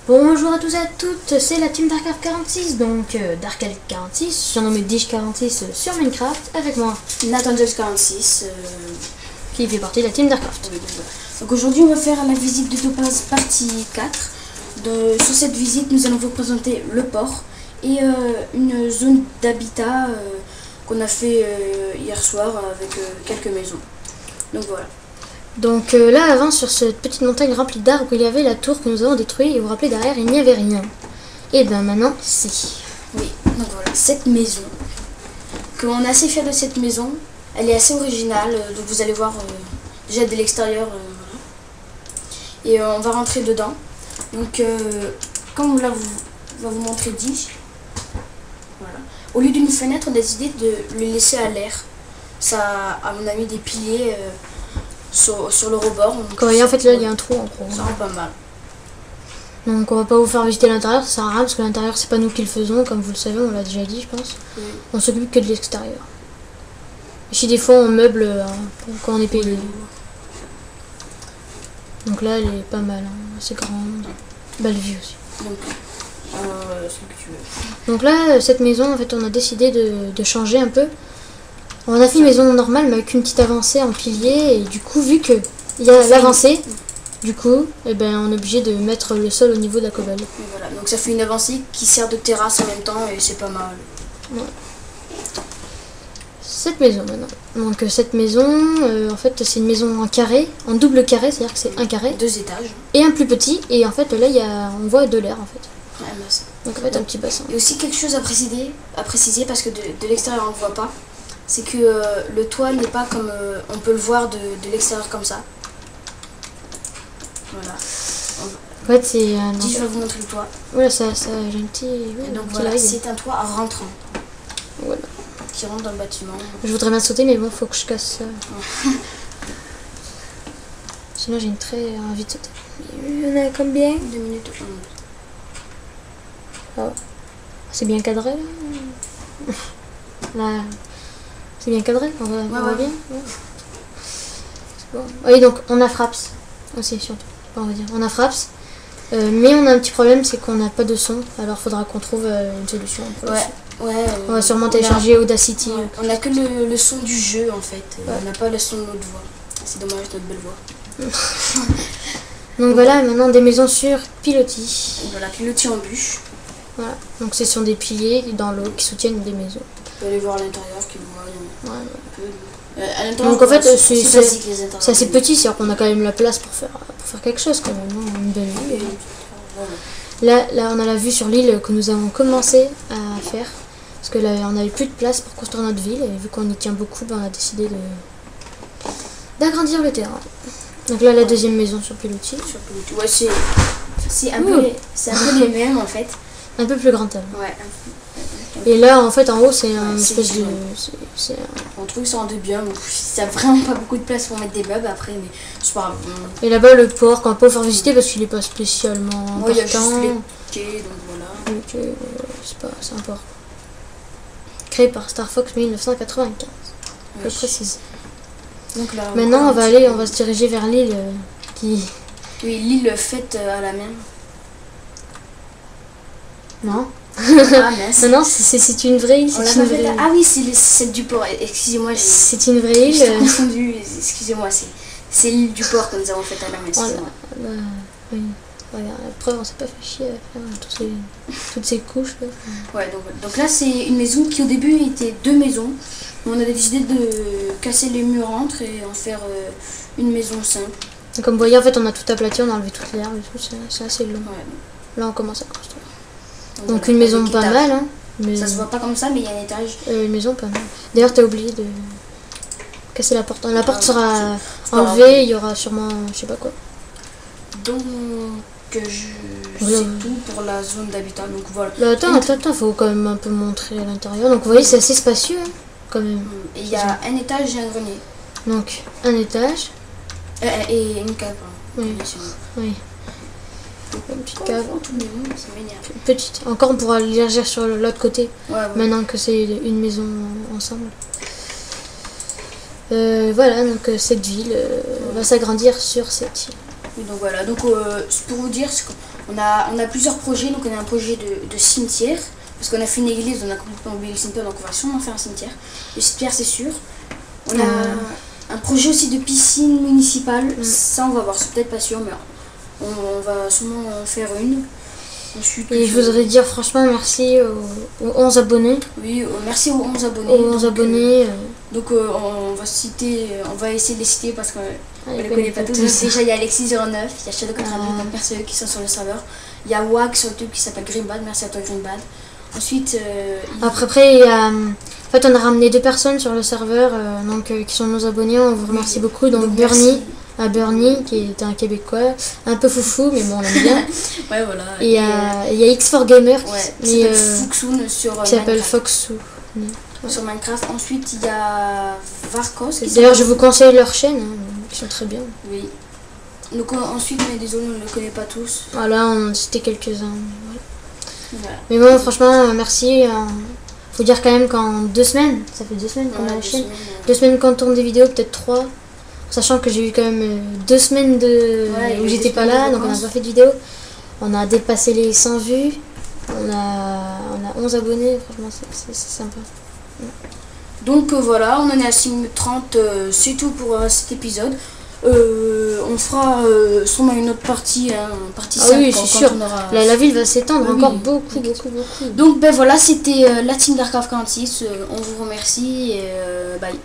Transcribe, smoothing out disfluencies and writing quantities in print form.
Bonjour à tous et à toutes, c'est la team Dark 46, donc Dark 46, surnommé Dish 46 sur Minecraft, avec moi Nathan 46 qui fait partie de la team Darkcraft. Donc aujourd'hui on va faire la visite de Topaz partie 4. Sur cette visite nous allons vous présenter le port et une zone d'habitat qu'on a fait hier soir avec quelques maisons. Donc voilà. Donc là avant sur cette petite montagne remplie d'arbres il y avait la tour que nous avons détruite et vous vous rappelez derrière il n'y avait rien. Et ben maintenant si. Oui, donc voilà, cette maison, qu'on est assez fier de cette maison, elle est assez originale, donc vous allez voir déjà de l'extérieur. Et on va rentrer dedans. Donc comme là va vous montrer Dish, voilà. Au lieu d'une fenêtre on a décidé de le laisser à l'air. Ça on a mis des piliers sur le rebord. Quand en fait là il y a un trou en gros. Ça rend pas mal. Donc on va pas vous faire visiter l'intérieur, ça sert à rien parce que l'intérieur c'est pas nous qui le faisons, comme vous le savez, on l'a déjà dit je pense. Oui. On s'occupe que de l'extérieur. Et si des fois on meuble quand on est payé. Oui. Donc là elle est pas mal, hein, assez grande. Belle vue aussi. Donc, ce que tu veux. Donc là cette maison en fait on a décidé de changer un peu. On a fait une maison normale mais avec une petite avancée en pilier et du coup vu que il y a l'avancée, du coup eh ben, on est obligé de mettre le sol au niveau de la cobble. Voilà, donc ça fait une avancée qui sert de terrasse en même temps et c'est pas mal. Ouais. Cette maison maintenant. Donc cette maison en fait c'est une maison en carré, en double carré, c'est à dire que c'est un carré. 2 étages. Et un plus petit et en fait là on voit de l'air en fait. Ouais, bassin. Donc en fait un petit bassin. Et aussi quelque chose à préciser parce que de l'extérieur on ne voit pas. C'est que le toit n'est pas comme on peut le voir de l'extérieur comme ça. Voilà. En fait c'est je vais vous montrer le toit. Voilà, ça j'ai un petit. Ouais, donc voilà, c'est un toit à rentrant. Voilà. Qui rentre dans le bâtiment. Je voudrais bien sauter mais bon faut que je casse ça. Sinon j'ai une très envie de sauter. Il y en a combien? 2 minutes 11. Oh. C'est bien cadré là. Là. C'est bien cadré, on va bien. Ouais. Bon. Oui, donc on a Fraps aussi, surtout. On va dire. On a Fraps, mais on a un petit problème, c'est qu'on n'a pas de son. Alors faudra qu'on trouve une solution. On va sûrement télécharger Audacity. Ouais. On n'a que le son du jeu en fait. Ouais. On n'a pas le son de notre voix. C'est dommage, notre belle voix. Donc voilà, maintenant des maisons sur pilotis. Voilà, pilotis en bûche. Voilà, donc ce sont des piliers dans l'eau qui soutiennent des maisons. On peut aller voir à l'intérieur qui voit un peu. Donc en fait c'est assez petit, c'est-à-dire qu'on a quand même la place pour faire quelque chose quand même, une belle vue. Là on a la vue sur l'île que nous avons commencé à faire, parce que là on n'avait plus de place pour construire notre ville, et vu qu'on y tient beaucoup, ben, on a décidé d'agrandir le terrain. Donc là la deuxième maison sur pilotis. Ouais, c'est un peu les mêmes en fait. Un peu plus grand. Ouais. Et là, en fait, en haut, c'est un espèce de... On trouve ça en deux biens, donc ça n'a vraiment pas beaucoup de place pour mettre des meubles après, mais c'est pas grave. Et là-bas, le port, qu'on va pas vous faire visiter parce qu'il n'est pas spécialement important. Il y a juste les quais, donc voilà. Okay, c'est un port. Créé par Star Fox 1995, je précise. Donc là, maintenant, on va se diriger vers l'île qui... Oui, l'île faite à la mer. Non. Ah, non, c'est une vraie île. Ah oui, c'est celle du port. Excusez-moi. C'est une vraie île. J'ai confondu. Excusez-moi, c'est l'île du port que nous avons faite à la mer. Oui. Regarde, après, on s'est pas fait chier à faire toutes ces couches. Là. Ouais, donc là, c'est une maison qui au début était 2 maisons. On a décidé de casser les murs entre et en faire une maison simple. Et comme vous voyez, en fait, on a tout aplati, on a enlevé toute l'herbe et tout. C'est assez long. Ouais. Là, on commence à construire. Donc une maison pas mal, hein. Mais ça se voit pas comme ça, mais il y a un étage. Une maison pas mal. D'ailleurs, t'as oublié de casser la porte. La porte sera enlevée, il y aura sûrement, je sais pas quoi. Donc, c'est tout pour la zone d'habitat. Donc voilà. Là, attends, faut quand même un peu montrer à l'intérieur. Donc vous voyez, c'est assez spacieux, hein, quand même. Et il y a un étage et un grenier. Donc un étage. Et une cave. Oui. Oui. Une petite cave. Petite. Encore on pourra l'élargir sur l'autre côté. Maintenant que c'est une maison ensemble. Voilà, donc cette ville va s'agrandir sur cette île. Oui, donc voilà, donc pour vous dire, on a plusieurs projets. Donc on a un projet de cimetière, parce qu'on a fait une église, on a complètement oublié le cimetière, donc on va sûrement faire un cimetière. Le cimetière, c'est sûr. On a un projet aussi de piscine municipale, ça on va voir, c'est peut-être pas sûr, mais on va sûrement en faire une. Ensuite, et je voudrais dire franchement merci aux 11 abonnés. Oui, merci aux 11 abonnés. Aux 11 abonnés. Donc on va essayer de les citer parce qu'on ne les connaît pas tous. Déjà il y a Alexis09, il y a Shadow4, donc merci à eux qui sont sur le serveur. Il y a Wag sur YouTube qui s'appelle Greenbad, merci à toi Greenbad. Ensuite après il y a en fait on a ramené 2 personnes sur le serveur qui sont nos abonnés, on vous remercie beaucoup. Donc Bernie, qui est un Québécois, un peu foufou mais bon on l'aime bien. Ouais voilà. Et il y a X4Gamer qui s'appelle Foxoon sur qui s'appelle Foxou. Sur Minecraft. Ensuite il y a Varkos. D'ailleurs je vous conseille leur chaîne, qui sont très bien. Oui. Donc ensuite mais désolé on ne les connaît pas tous. Voilà, on citait quelques-uns. Voilà. Mais bon franchement merci. Faut dire quand même qu'en 2 semaines, ça fait 2 semaines qu'on a la chaîne. 2 semaines qu'on tourne des vidéos, peut-être 3. Sachant que j'ai eu quand même 2 semaines où j'étais pas là, donc on n'a pas fait de vidéo. On a dépassé les 100 vues. On a 11 abonnés, franchement c'est sympa. Donc voilà, on en est à 6 minutes 30, c'est tout pour cet épisode. On fera sûrement une autre partie, partie 5. Oui, c'est sûr. La ville va s'étendre encore beaucoup. Donc ben voilà, c'était la team Dark of 46. On vous remercie et bye.